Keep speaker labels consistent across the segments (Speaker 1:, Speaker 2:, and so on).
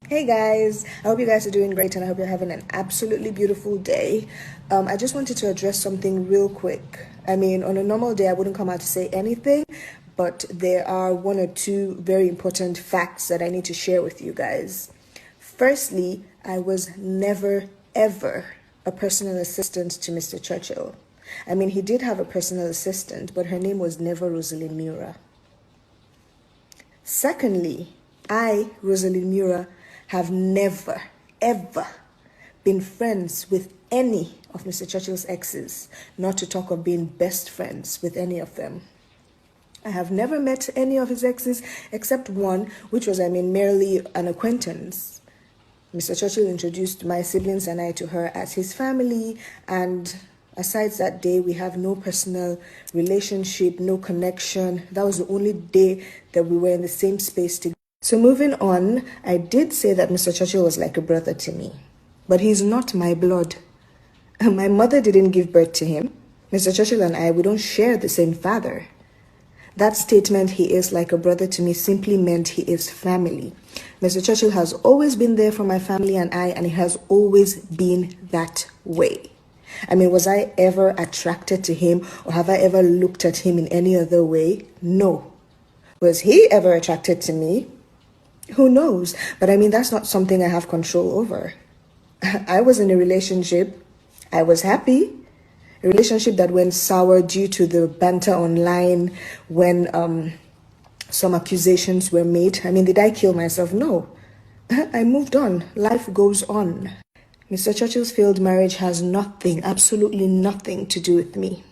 Speaker 1: Hey guys, I hope you guys are doing great and I hope you're having an absolutely beautiful day. I just wanted to address something real quick. I mean, on a normal day, I wouldn't come out to say anything, but there are one or two very important facts that I need to share with you guys. Firstly, I was never, ever a personal assistant to Mr. Churchill. I mean, he did have a personal assistant, but her name was never Rosalind Meurer. Secondly, I, Rosalind Mura, have never, ever been friends with any of Mr. Churchill's exes, not to talk of being best friends with any of them. I have never met any of his exes except one, which was, merely an acquaintance. Mr. Churchill introduced my siblings and I to her as his family, and aside that day, we have no personal relationship, no connection. That was the only day that we were in the same space together. So moving on, I did say that Mr. Churchill was like a brother to me, but he's not my blood. My mother didn't give birth to him. Mr. Churchill and I, we don't share the same father. That statement, he is like a brother to me, simply meant he is family. Mr. Churchill has always been there for my family and I, and he has always been that way. I mean, was I ever attracted to him or have I ever looked at him in any other way? No. Was he ever attracted to me? Who knows? But I mean, that's not something I have control over. I was in a relationship. I was happy. A relationship that went sour due to the banter online when some accusations were made. I mean, did I kill myself? No. I moved on. Life goes on. Mr. Churchill's failed marriage has nothing, absolutely nothing to do with me.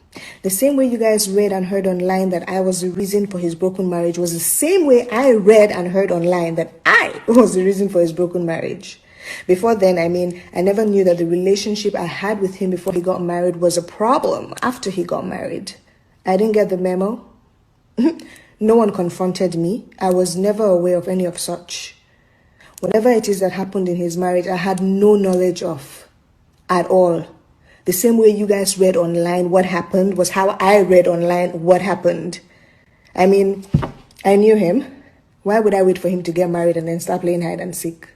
Speaker 1: The same way you guys read and heard online that I was the reason for his broken marriage was the same way I read and heard online that I was the reason for his broken marriage. Before then, I never knew that the relationship I had with him before he got married was a problem after he got married. I didn't get the memo. No one confronted me. I was never aware of any of such. Whatever it is that happened in his marriage, I had no knowledge of at all. The same way you guys read online what happened was how I read online what happened. I mean, I knew him. Why would I wait for him to get married and then start playing hide and seek?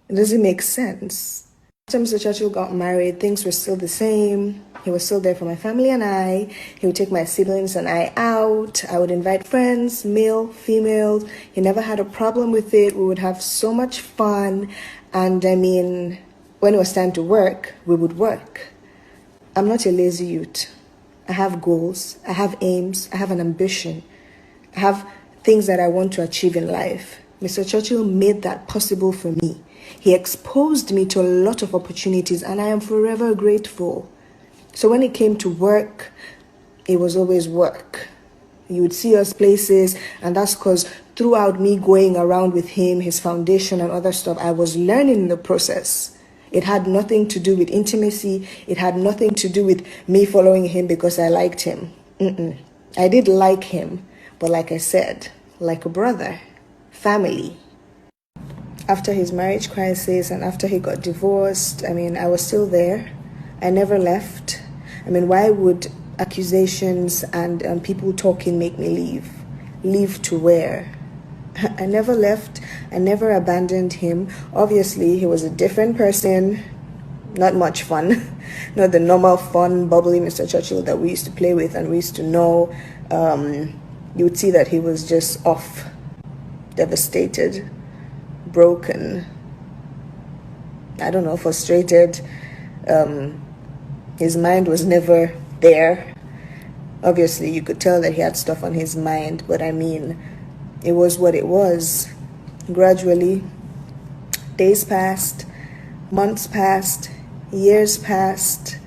Speaker 1: It doesn't make sense. After Mr. Churchill got married, things were still the same. He was still there for my family and I. He would take my siblings and I out. I would invite friends, male, female. He never had a problem with it. We would have so much fun. And when it was time to work, we would work. I'm not a lazy youth. I have goals. I have aims. I have an ambition. I have things that I want to achieve in life. Mr. Churchill made that possible for me. He exposed me to a lot of opportunities and I am forever grateful. So when it came to work, it was always work. You would see us places, and that's because throughout me going around with him, his foundation and other stuff, I was learning in the process. It had nothing to do with intimacy. It had nothing to do with me following him because I liked him. I did like him, but like I said, like a brother, family. After his marriage crisis and after he got divorced, I was still there. I never left. Why would accusations and people talking make me leave? Leave to where? I never left. I never abandoned him. Obviously, he was a different person. Not much fun. Not the normal fun, bubbly Mr. Churchill that we used to play with and we used to know. You would see that he was just off, devastated, broken, I don't know, frustrated. His mind was never there. Obviously, you could tell that he had stuff on his mind, but it was what it was. Gradually, days passed, months passed, years passed.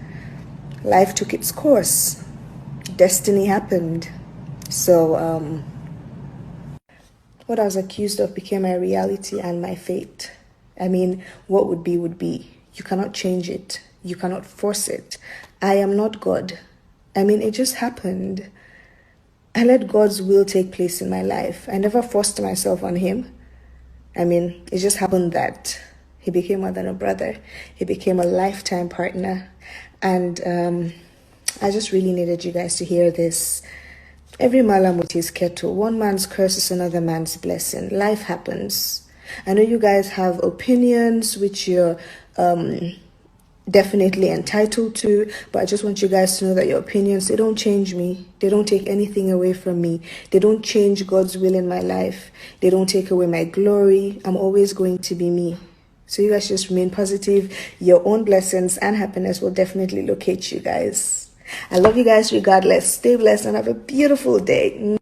Speaker 1: Life took its course. Destiny happened. So, what I was accused of became my reality and my fate. What would be would be. You cannot change it. You cannot force it. I am not God. It just happened. I let God's will take place in my life. I never forced myself on him. It just happened that he became more than a brother. He became a lifetime partner. And I just really needed you guys to hear this. Every malam with his kettle. One man's curse is another man's blessing. Life happens. I know you guys have opinions which you're definitely entitled to, but I just want you guys to know that your opinions, they don't change me. They don't take anything away from me. They don't change God's will in my life. They don't take away my glory. I'm always going to be me. So you guys just remain positive. Your own blessings and happiness will definitely locate you guys. I love you guys regardless. Stay blessed and have a beautiful day.